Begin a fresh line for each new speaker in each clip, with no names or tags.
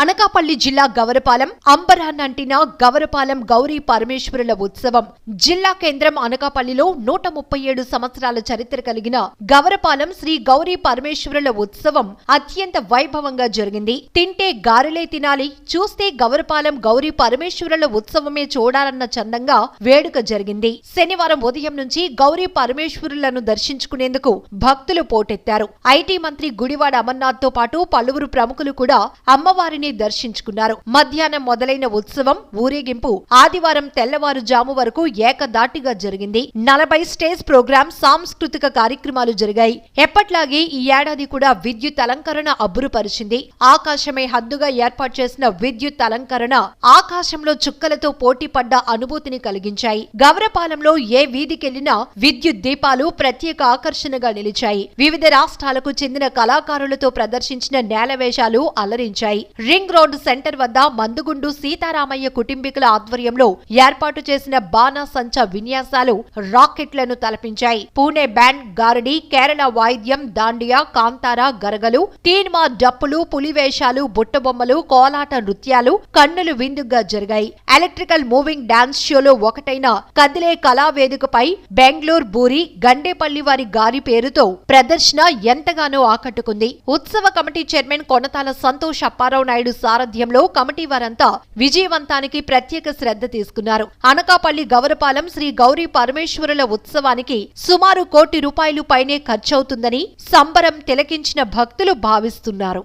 అనకాపల్లి జిల్లా గవరపాలెం అంబరాన్నంటిన గవరపాలెం గౌరీ పరమేశ్వరుల ఉత్సవం. జిల్లా కేంద్రం అనకాపల్లిలో 137 సంవత్సరాల చరిత్ర కలిగిన గవరపాలెం శ్రీ గౌరీ పరమేశ్వరుల ఉత్సవం అత్యంత వైభవంగా జరిగింది. తింటే గారెలే తినాలి, చూస్తే గవరపాలెం గౌరీ పరమేశ్వరుల ఉత్సవమే చూడాలన్న చందంగా వేడుక జరిగింది. శనివారం ఉదయం నుంచి గౌరీ పరమేశ్వరులను దర్శించుకునేందుకు భక్తులు పోటెత్తారు. ఐటీ మంత్రి గుడివాడ అమర్నాథ్ తో పాటు పలువురు ప్రముఖులు కూడా అమ్మవారిని దర్శించుకున్నారు. మధ్యాహ్నం మొదలైన ఉత్సవం ఊరేగింపు ఆదివారం తెల్లవారుజాము వరకు ఏకదాటిగా జరిగింది. 40 స్టేజ్ ప్రోగ్రాం, సాంస్కృతిక కార్యక్రమాలు జరిగాయి. ఎప్పట్లాగే ఈ ఏడాది కూడా విద్యుత్ అలంకరణ అబ్బురుపరిచింది. ఆకాశమే హద్దుగా ఏర్పాటు చేసిన విద్యుత్ అలంకరణ ఆకాశంలో చుక్కలతో పోటీ పడ్డ అనుభూతిని కలిగించాయి. గవరపాలెంలో ఏ వీధికెళ్లినా విద్యుత్ దీపాలు ప్రత్యేక ఆకర్షణగా నిలిచాయి. వివిధ రాష్ట్రాలకు చెందిన కళాకారులతో ప్రదర్శించిన నేలవేషాలు అలరించాయి. రింగ్ రోడ్డు సెంటర్ వద్ద మందుగుండు సీతారామయ్య కుటుంబీకుల ఆధ్వర్యంలో ఏర్పాటు చేసిన బాణాసంచా విన్యాసాలు రాకెట్లను తలపించాయి. పూణే బ్యాండ్, గారడి, కేరళ వాయిద్యం, దాండియా, కాంతారా, గరగలు, తీన్మా, డప్పులు, పులివేషాలు, బుట్టబొమ్మలు, కోలాట నృత్యాలు కన్నులు విందుగా జరిగాయి. ఎలక్ట్రికల్ మూవింగ్ డాన్స్ షోలో ఒకటైన కదిలే కళావేదికపై బెంగళూరు బూరి గండేపల్లి వారి గారి పేరుతో ప్రదర్శన ఎంతగానో ఆకట్టుకుంది. ఉత్సవ కమిటీ చైర్మన్ కొనతాల సంతోష్ అప్పారావు నాయుడు సారథ్యంలో కమిటీ వారంతా విజయవంతానికి ప్రత్యేక శ్రద్ధ తీసుకున్నారు. అనకాపల్లి గవరపాలెం శ్రీ గౌరీ పరమేశ్వరుల ఉత్సవానికి సుమారు ₹1 కోటి పైనే ఖర్చవుతుందని సంబరం తిలకించిన భక్తులు భావిస్తున్నారు.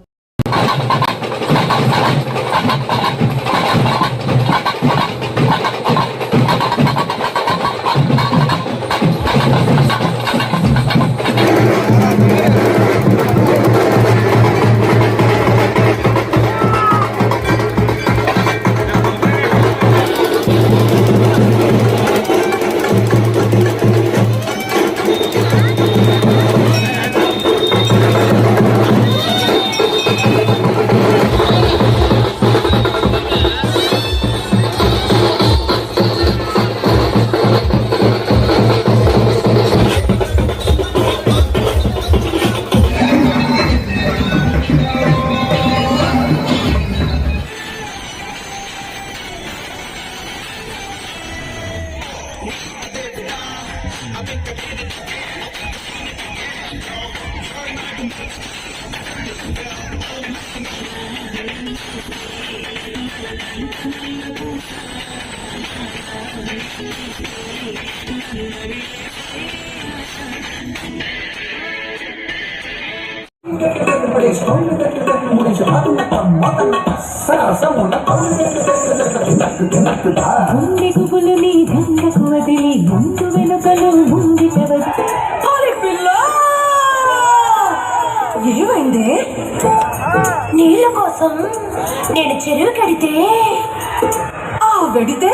ఏమైందే? నీళ్ళ కోసం నేను చెరువు కడితే వెడితే